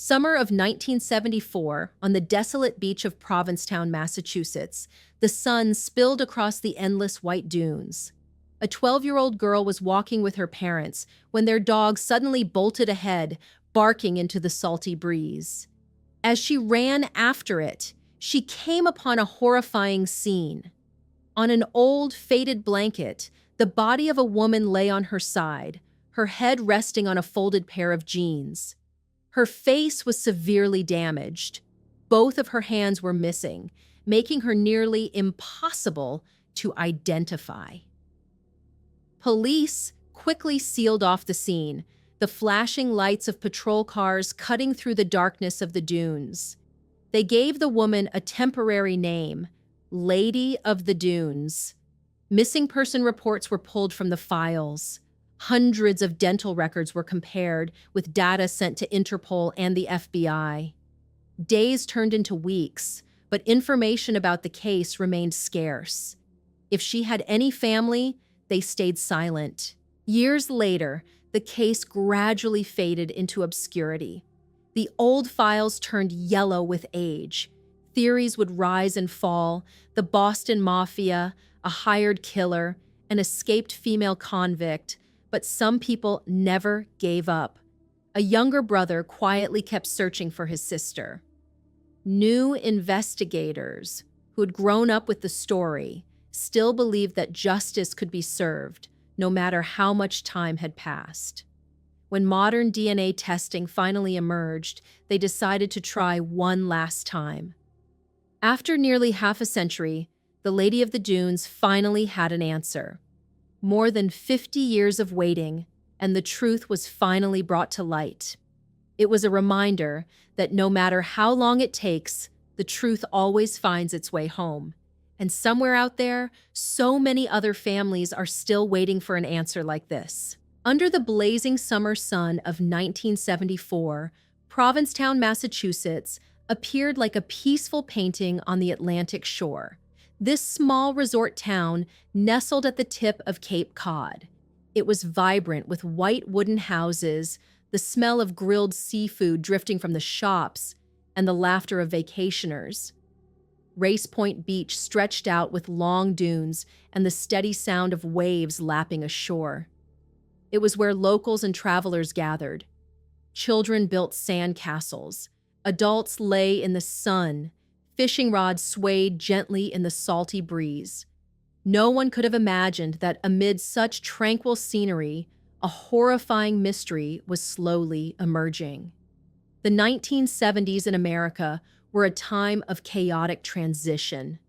Summer of 1974, on the desolate beach of Provincetown, Massachusetts, the sun spilled across the endless white dunes. A 12-year-old girl was walking with her parents when their dog suddenly bolted ahead, barking into the salty breeze. As she ran after it, she came upon a horrifying scene. On an old, faded blanket, the body of a woman lay on her side, her head resting on a folded pair of jeans. Her face was severely damaged. Both of her hands were missing, making her nearly impossible to identify. Police quickly sealed off the scene, the flashing lights of patrol cars cutting through the darkness of the dunes. They gave the woman a temporary name, Lady of the Dunes. Missing person reports were pulled from the files. Hundreds of dental records were compared with data sent to Interpol and the FBI. Days turned into weeks, but information about the case remained scarce. If she had any family, they stayed silent. Years later, the case gradually faded into obscurity. The old files turned yellow with age. Theories would rise and fall: the Boston Mafia, a hired killer, an escaped female convict. But some people never gave up. A younger brother quietly kept searching for his sister. New investigators, who had grown up with the story, still believed that justice could be served, no matter how much time had passed. When modern DNA testing finally emerged, they decided to try one last time. After nearly half a century, the Lady of the Dunes finally had an answer. More than 50 years of waiting, and the truth was finally brought to light. It was a reminder that no matter how long it takes, the truth always finds its way home. And somewhere out there, so many other families are still waiting for an answer like this. Under the blazing summer sun of 1974, Provincetown, Massachusetts, appeared like a peaceful painting on the Atlantic shore. This small resort town nestled at the tip of Cape Cod. It was vibrant with white wooden houses, the smell of grilled seafood drifting from the shops, and the laughter of vacationers. Race Point Beach stretched out with long dunes and the steady sound of waves lapping ashore. It was where locals and travelers gathered. Children built sand castles. Adults lay in the sun. Fishing rods swayed gently in the salty breeze. No one could have imagined that amid such tranquil scenery, a horrifying mystery was slowly emerging. The 1970s in America were a time of chaotic transition.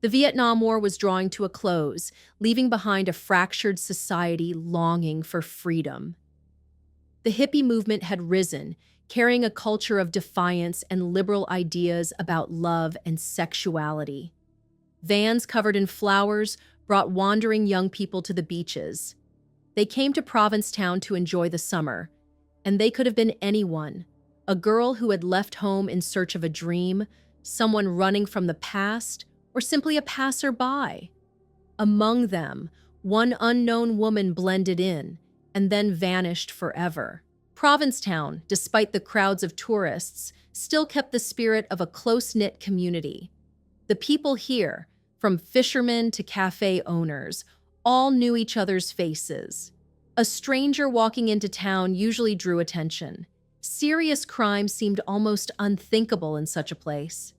The Vietnam War was drawing to a close, leaving behind a fractured society longing for freedom. The hippie movement had risen, carrying a culture of defiance and liberal ideas about love and sexuality. Vans covered in flowers brought wandering young people to the beaches. They came to Provincetown to enjoy the summer, and they could have been anyone: a girl who had left home in search of a dream, someone running from the past, or simply a passerby. Among them, one unknown woman blended in and then vanished forever. Provincetown, despite the crowds of tourists, still kept the spirit of a close-knit community. The people here, from fishermen to cafe owners, all knew each other's faces. A stranger walking into town usually drew attention. Serious crime seemed almost unthinkable in such a place.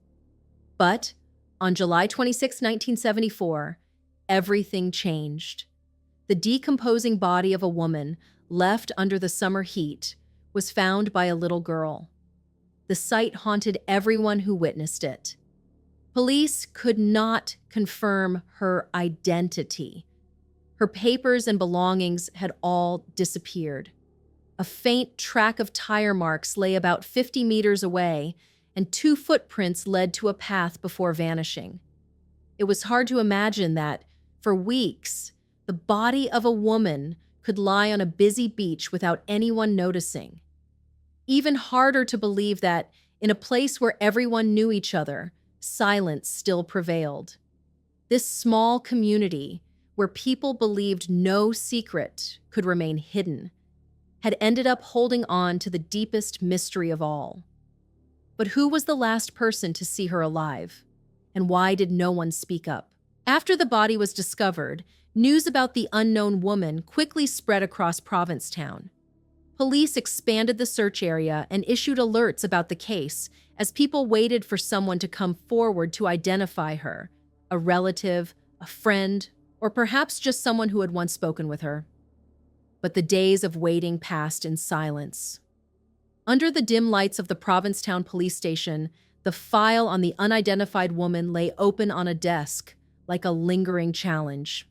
But on July 26, 1974, everything changed. The decomposing body of a woman, left under the summer heat, was found by a little girl. The sight haunted everyone who witnessed it. Police could not confirm her identity. Her papers and belongings had all disappeared. A faint track of tire marks lay about 50 meters away, and 2 footprints led to a path before vanishing. It was hard to imagine that, for weeks, the body of a woman could lie on a busy beach without anyone noticing. Even harder to believe that, in a place where everyone knew each other, silence still prevailed. This small community, where people believed no secret could remain hidden, had ended up holding on to the deepest mystery of all. But who was the last person to see her alive? And why did no one speak up? After the body was discovered, news about the unknown woman quickly spread across Provincetown. Police expanded the search area and issued alerts about the case as people waited for someone to come forward to identify her, a relative, a friend, or perhaps just someone who had once spoken with her. But the days of waiting passed in silence. Under the dim lights of the Provincetown police station, the file on the unidentified woman lay open on a desk, like a lingering challenge.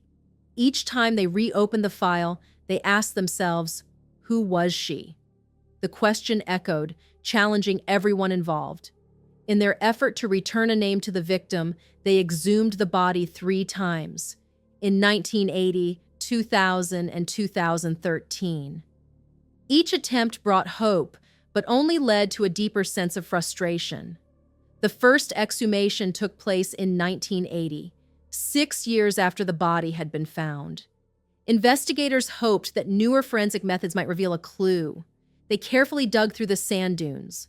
Each time they reopened the file, they asked themselves, who was she? The question echoed, challenging everyone involved. In their effort to return a name to the victim, they exhumed the body 3 times, in 1980, 2000, and 2013. Each attempt brought hope, but only led to a deeper sense of frustration. The first exhumation took place in 1980, 6 years after the body had been found. Investigators hoped that newer forensic methods might reveal a clue. They carefully dug through the sand dunes.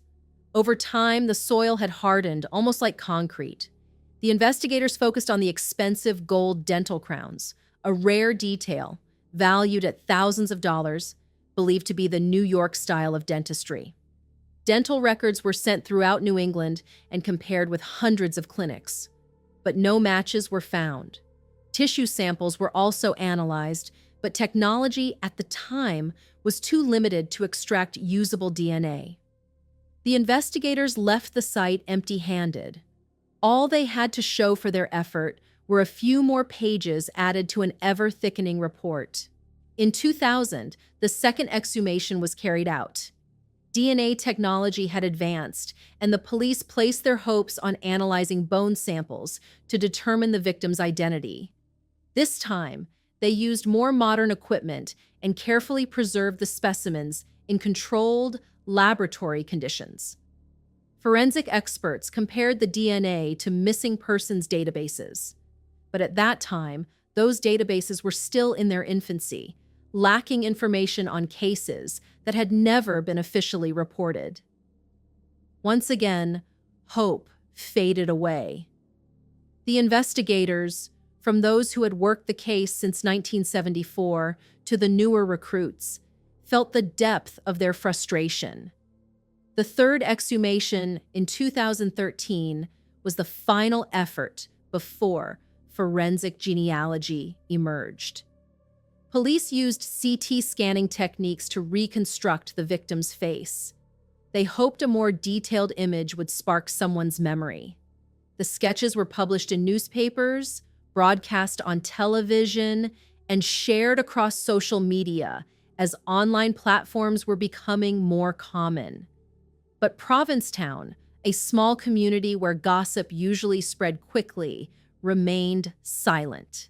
Over time, the soil had hardened, almost like concrete. The investigators focused on the expensive gold dental crowns, a rare detail, valued at thousands of dollars, believed to be the New York style of dentistry. Dental records were sent throughout New England and compared with hundreds of clinics. But no matches were found. Tissue samples were also analyzed, but technology at the time was too limited to extract usable DNA. The investigators left the site empty-handed. All they had to show for their effort were a few more pages added to an ever-thickening report. In 2000, the second exhumation was carried out. DNA technology had advanced, and the police placed their hopes on analyzing bone samples to determine the victim's identity. This time, they used more modern equipment and carefully preserved the specimens in controlled laboratory conditions. Forensic experts compared the DNA to missing persons databases. But at that time, those databases were still in their infancy, lacking information on cases that had never been officially reported. Once again, hope faded away. The investigators, from those who had worked the case since 1974 to the newer recruits, felt the depth of their frustration. The third exhumation in 2013 was the final effort before forensic genealogy emerged. Police used CT scanning techniques to reconstruct the victim's face. They hoped a more detailed image would spark someone's memory. The sketches were published in newspapers, broadcast on television, and shared across social media as online platforms were becoming more common. But Provincetown, a small community where gossip usually spread quickly, remained silent.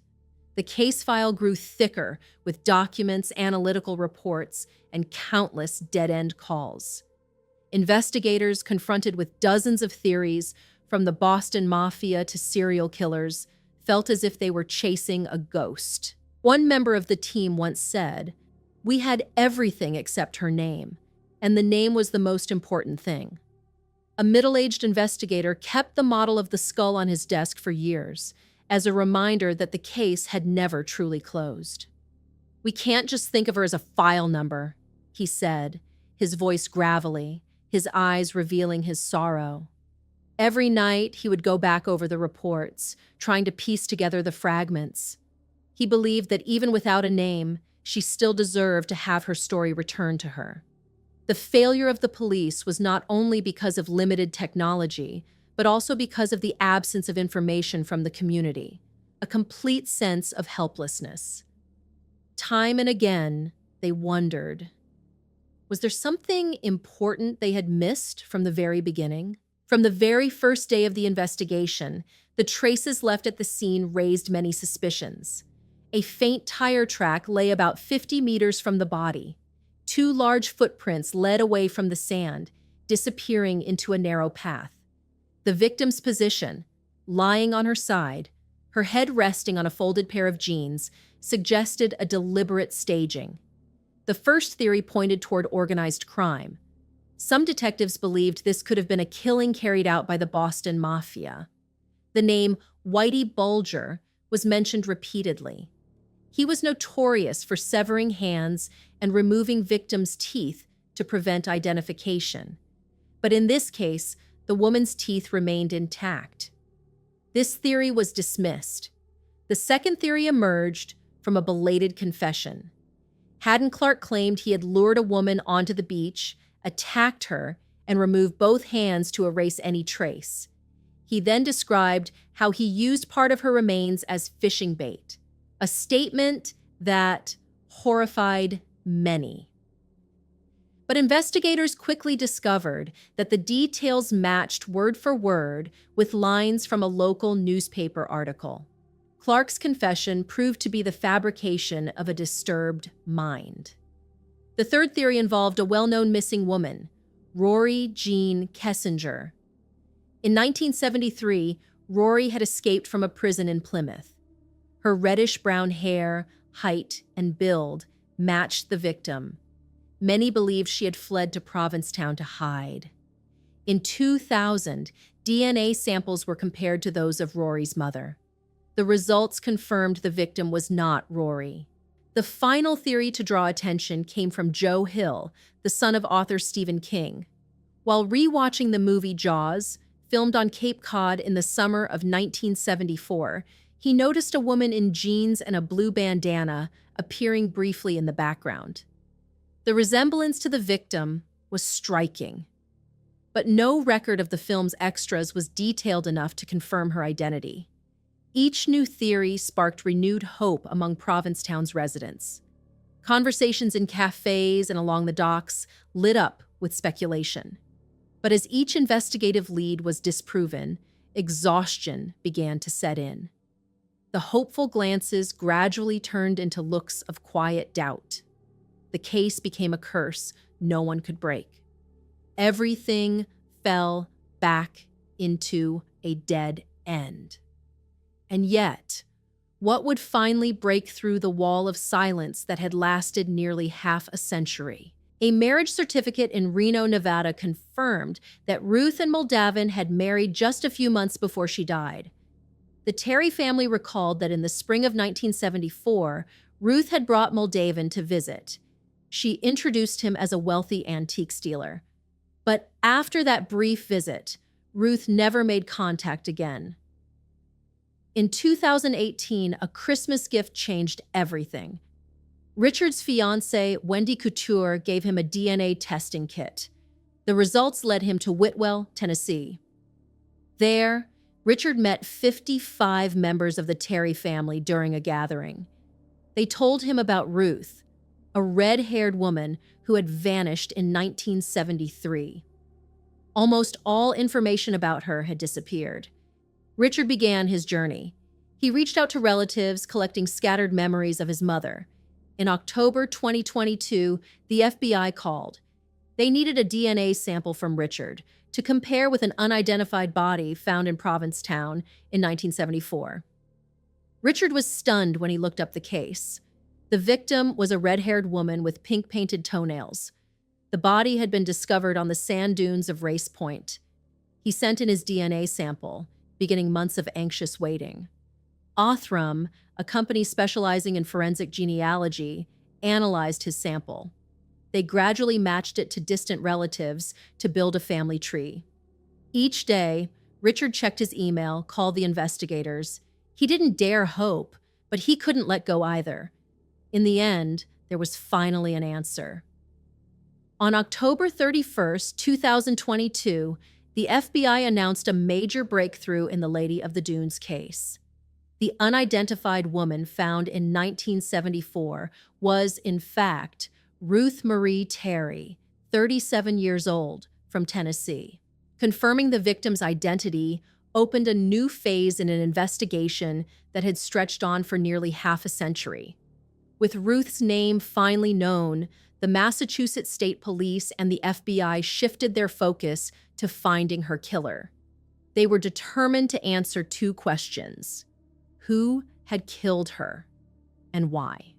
The case file grew thicker with documents, analytical reports, and countless dead-end calls. Investigators, confronted with dozens of theories, from the Boston Mafia to serial killers, felt as if they were chasing a ghost. One member of the team once said, "We had everything except her name, and the name was the most important thing." A middle-aged investigator kept the model of the skull on his desk for years, as a reminder that the case had never truly closed. "We can't just think of her as a file number," he said, his voice gravelly, his eyes revealing his sorrow. Every night, he would go back over the reports, trying to piece together the fragments. He believed that even without a name, she still deserved to have her story returned to her. The failure of the police was not only because of limited technology, but also because of the absence of information from the community, a complete sense of helplessness. Time and again, they wondered, was there something important they had missed from the very beginning? From the very first day of the investigation, the traces left at the scene raised many suspicions. A faint tire track lay about 50 meters from the body. 2 large footprints led away from the sand, disappearing into a narrow path. The victim's position, lying on her side, her head resting on a folded pair of jeans, suggested a deliberate staging. The first theory pointed toward organized crime. Some detectives believed this could have been a killing carried out by the Boston Mafia. The name Whitey Bulger was mentioned repeatedly. He was notorious for severing hands and removing victims' teeth to prevent identification. But in this case, the woman's teeth remained intact. This theory was dismissed. The second theory emerged from a belated confession. Haddon Clark claimed he had lured a woman onto the beach, attacked her, and removed both hands to erase any trace. He then described how he used part of her remains as fishing bait, a statement that horrified many. But investigators quickly discovered that the details matched word for word with lines from a local newspaper article. Clark's confession proved to be the fabrication of a disturbed mind. The third theory involved a well-known missing woman, Rory Jean Kessinger. In 1973, Rory had escaped from a prison in Plymouth. Her reddish-brown hair, height, and build matched the victim. Many believed she had fled to Provincetown to hide. In 2000, DNA samples were compared to those of Rory's mother. The results confirmed the victim was not Rory. The final theory to draw attention came from Joe Hill, the son of author Stephen King. While rewatching the movie Jaws, filmed on Cape Cod in the summer of 1974, he noticed a woman in jeans and a blue bandana appearing briefly in the background. The resemblance to the victim was striking, but no record of the film's extras was detailed enough to confirm her identity. Each new theory sparked renewed hope among Provincetown's residents. Conversations in cafes and along the docks lit up with speculation. But as each investigative lead was disproven, exhaustion began to set in. The hopeful glances gradually turned into looks of quiet doubt. The case became a curse no one could break. Everything fell back into a dead end. And yet, what would finally break through the wall of silence that had lasted nearly half a century? A marriage certificate in Reno, Nevada confirmed that Ruth and Moldavin had married just a few months before she died. The Terry family recalled that in the spring of 1974, Ruth had brought Moldavin to visit. She introduced him as a wealthy antiques dealer. But after that brief visit, Ruth never made contact again. In 2018, a Christmas gift changed everything. Richard's fiancée, Wendy Couture, gave him a DNA testing kit. The results led him to Whitwell, Tennessee. There, Richard met 55 members of the Terry family during a gathering. They told him about Ruth, a red-haired woman who had vanished in 1973. Almost all information about her had disappeared. Richard began his journey. He reached out to relatives, collecting scattered memories of his mother. In October 2022, the FBI called. They needed a DNA sample from Richard to compare with an unidentified body found in Provincetown in 1974. Richard was stunned when he looked up the case. The victim was a red-haired woman with pink-painted toenails. The body had been discovered on the sand dunes of Race Point. He sent in his DNA sample, beginning months of anxious waiting. Othram, a company specializing in forensic genealogy, analyzed his sample. They gradually matched it to distant relatives to build a family tree. Each day, Richard checked his email, called the investigators. He didn't dare hope, but he couldn't let go either. In the end, there was finally an answer. On October 31st, 2022, the FBI announced a major breakthrough in the Lady of the Dunes case. The unidentified woman found in 1974 was, in fact, Ruth Marie Terry, 37 years old, from Tennessee. Confirming the victim's identity opened a new phase in an investigation that had stretched on for nearly half a century. With Ruth's name finally known, the Massachusetts State Police and the FBI shifted their focus to finding her killer. They were determined to answer two questions: who had killed her, and why?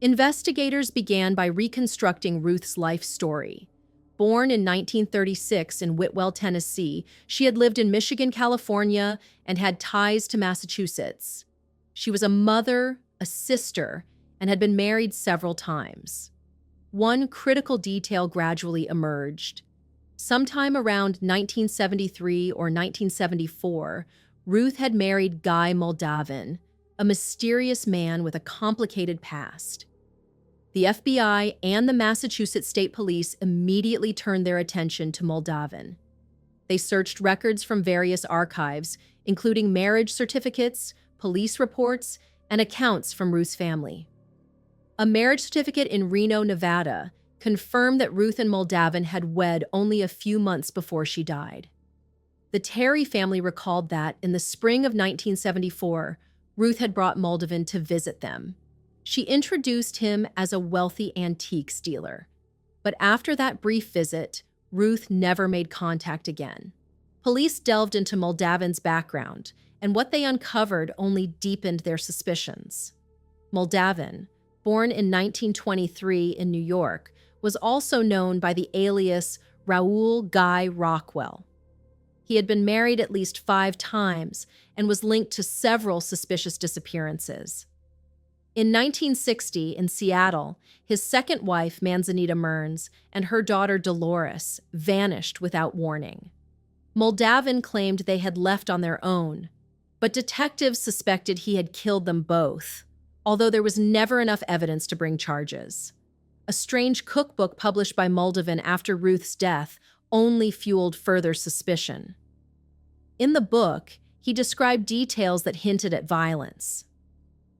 Investigators began by reconstructing Ruth's life story. Born in 1936 in Whitwell, Tennessee, she had lived in Michigan, California, and had ties to Massachusetts. She was a mother, a sister, and had been married several times. One critical detail gradually emerged. Sometime around 1973 or 1974, Ruth had married Guy Moldavin, a mysterious man with a complicated past. The FBI and the Massachusetts State Police immediately turned their attention to Moldavin. They searched records from various archives, including marriage certificates, police reports, and accounts from Ruth's family. A marriage certificate in Reno, Nevada, confirmed that Ruth and Moldavin had wed only a few months before she died. The Terry family recalled that, in the spring of 1974, Ruth had brought Moldavin to visit them. She introduced him as a wealthy antiques dealer. But after that brief visit, Ruth never made contact again. Police delved into Moldavin's background, and what they uncovered only deepened their suspicions. Moldavin, born in 1923 in New York, was also known by the alias Raoul Guy Rockwell. He had been married at least 5 times and was linked to several suspicious disappearances. In 1960, in Seattle, his second wife, Manzanita Mearns, and her daughter Dolores vanished without warning. Moldavin claimed they had left on their own, but detectives suspected he had killed them both, although there was never enough evidence to bring charges. A strange cookbook published by Moldavin after Ruth's death only fueled further suspicion. In the book, he described details that hinted at violence.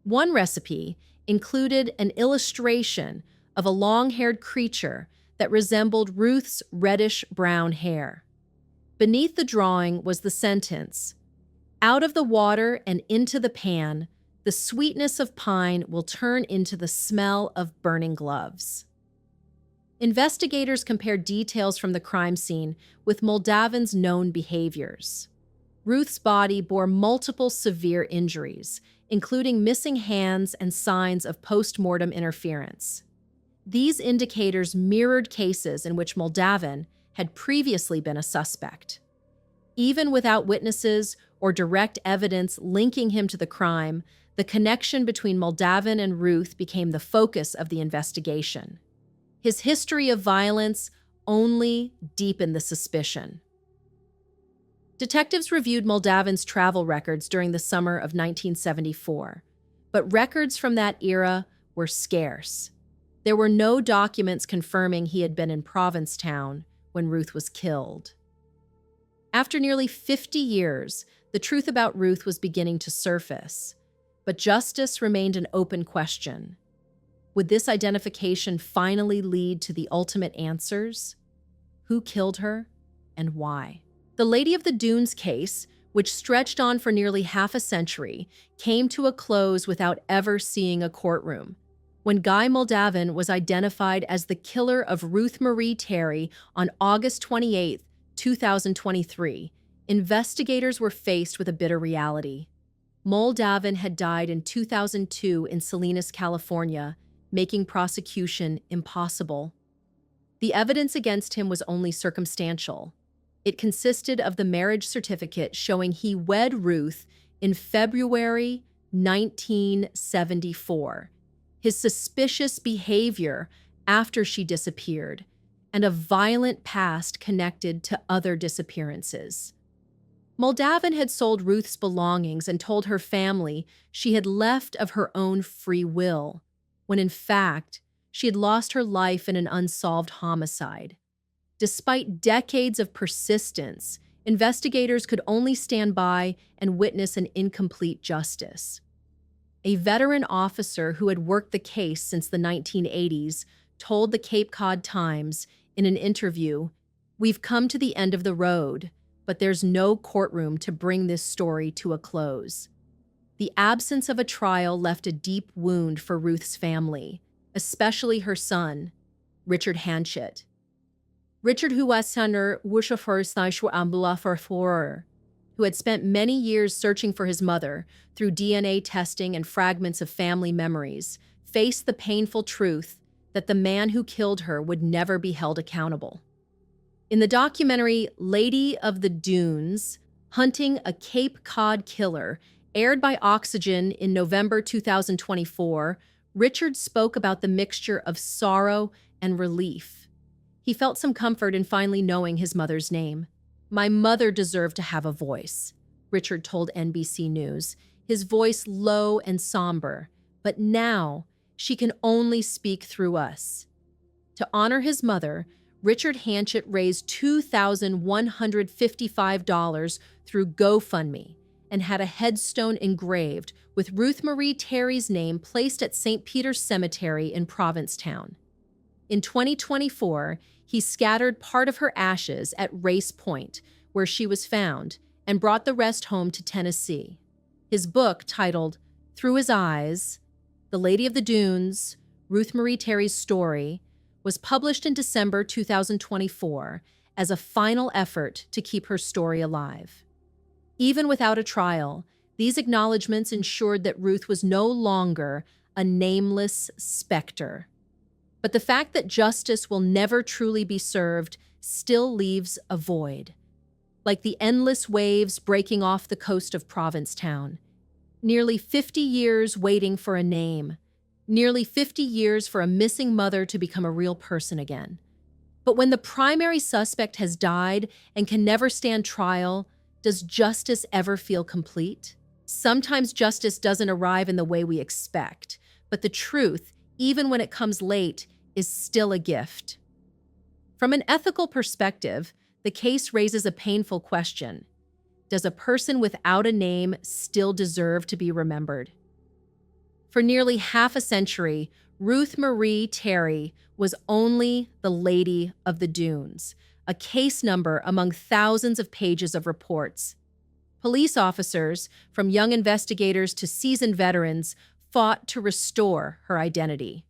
One recipe included an illustration of a long-haired creature that resembled Ruth's reddish-brown hair. Beneath the drawing was the sentence, "Out of the water and into the pan, the sweetness of pine will turn into the smell of burning gloves." Investigators compared details from the crime scene with Moldavin's known behaviors. Ruth's body bore multiple severe injuries, including missing hands and signs of post-mortem interference. These indicators mirrored cases in which Moldavin had previously been a suspect. Even without witnesses or direct evidence linking him to the crime, the connection between Moldavin and Ruth became the focus of the investigation. His history of violence only deepened the suspicion. Detectives reviewed Moldavin's travel records during the summer of 1974, but records from that era were scarce. There were no documents confirming he had been in Provincetown when Ruth was killed. After nearly 50 years, the truth about Ruth was beginning to surface, but justice remained an open question. Would this identification finally lead to the ultimate answers? Who killed her, and why? The Lady of the Dunes case, which stretched on for nearly half a century, came to a close without ever seeing a courtroom. When Guy Moldavin was identified as the killer of Ruth Marie Terry on August 28, 2023, investigators were faced with a bitter reality. Moldavin had died in 2002 in Salinas, California, making prosecution impossible. The evidence against him was only circumstantial. It consisted of the marriage certificate showing he wed Ruth in February 1974, his suspicious behavior after she disappeared, and a violent past connected to other disappearances. Moldavin had sold Ruth's belongings and told her family she had left of her own free will, when in fact, she had lost her life in an unsolved homicide. Despite decades of persistence, investigators could only stand by and witness an incomplete justice. A veteran officer who had worked the case since the 1980s told the Cape Cod Times in an interview, "We've come to the end of the road, but there's no courtroom to bring this story to a close." The absence of a trial left a deep wound for Ruth's family, especially her son, Richard Hanchett. Richard, who had spent many years searching for his mother through DNA testing and fragments of family memories, face the painful truth that the man who killed her would never be held accountable. In the documentary Lady of the Dunes, Hunting a Cape Cod Killer, aired by Oxygen in November 2024, Richard spoke about the mixture of sorrow and relief. He felt some comfort in finally knowing his mother's name. "My mother deserved to have a voice," Richard told NBC News, his voice low and somber. "But now, she can only speak through us." To honor his mother, Richard Hanchett raised $2,155 through GoFundMe and had a headstone engraved with Ruth Marie Terry's name placed at St. Peter's Cemetery in Provincetown. In 2024, he scattered part of her ashes at Race Point, where she was found, and brought the rest home to Tennessee. His book, titled Through His Eyes, The Lady of the Dunes, Ruth Marie Terry's Story, was published in December 2024 as a final effort to keep her story alive. Even without a trial, these acknowledgments ensured that Ruth was no longer a nameless specter. But the fact that justice will never truly be served still leaves a void. Like the endless waves breaking off the coast of Provincetown. Nearly 50 years waiting for a name. Nearly 50 years for a missing mother to become a real person again. But when the primary suspect has died and can never stand trial, does justice ever feel complete? Sometimes justice doesn't arrive in the way we expect, but the truth, even when it comes late, is still a gift. From an ethical perspective, the case raises a painful question. Does a person without a name still deserve to be remembered? For nearly half a century, Ruth Marie Terry was only the Lady of the Dunes, a case number among thousands of pages of reports. Police officers, from young investigators to seasoned veterans, fought to restore her identity.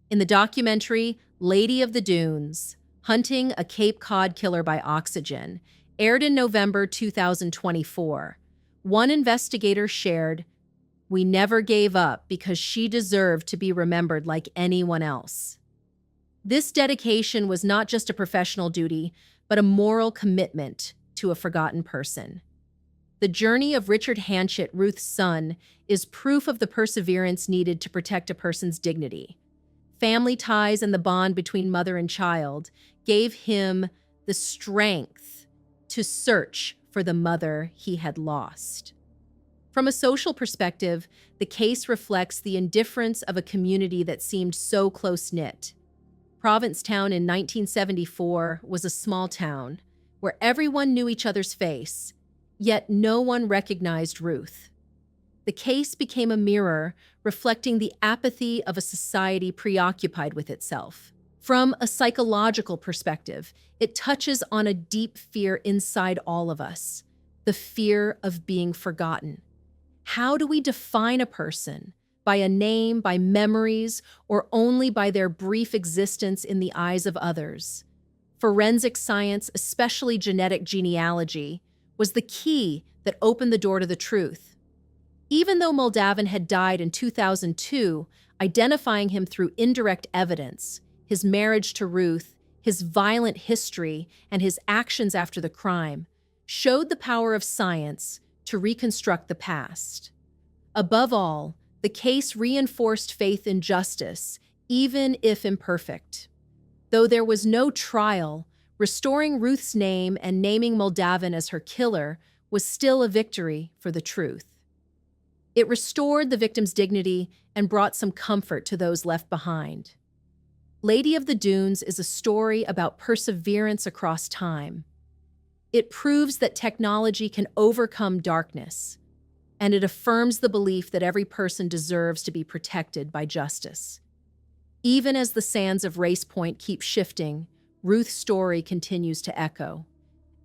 In the documentary Lady of the Dunes, Hunting a Cape Cod Killer by Oxygen, aired in November 2024, one investigator shared, "We never gave up because she deserved to be remembered like anyone else." This dedication was not just a professional duty, but a moral commitment to a forgotten person. The journey of Richard Hanchett, Ruth's son, is proof of the perseverance needed to protect a person's dignity. Family ties and the bond between mother and child gave him the strength to search for the mother he had lost. From a social perspective, the case reflects the indifference of a community that seemed so close-knit. Provincetown in 1974 was a small town where everyone knew each other's face, yet no one recognized Ruth. The case became a mirror reflecting the apathy of a society preoccupied with itself. From a psychological perspective, it touches on a deep fear inside all of us, the fear of being forgotten. How do we define a person? By a name, by memories, or only by their brief existence in the eyes of others? Forensic science, especially genetic genealogy, was the key that opened the door to the truth. Even though Moldavan had died in 2002, identifying him through indirect evidence, his marriage to Ruth, his violent history, and his actions after the crime, showed the power of science to reconstruct the past. Above all, the case reinforced faith in justice, even if imperfect. Though there was no trial, restoring Ruth's name and naming Moldavan as her killer was still a victory for the truth. It restored the victim's dignity and brought some comfort to those left behind. Lady of the Dunes is a story about perseverance across time. It proves that technology can overcome darkness, and it affirms the belief that every person deserves to be protected by justice. Even as the sands of Race Point keep shifting, Ruth's story continues to echo,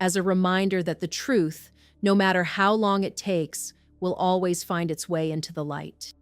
as a reminder that the truth, no matter how long it takes, will always find its way into the light.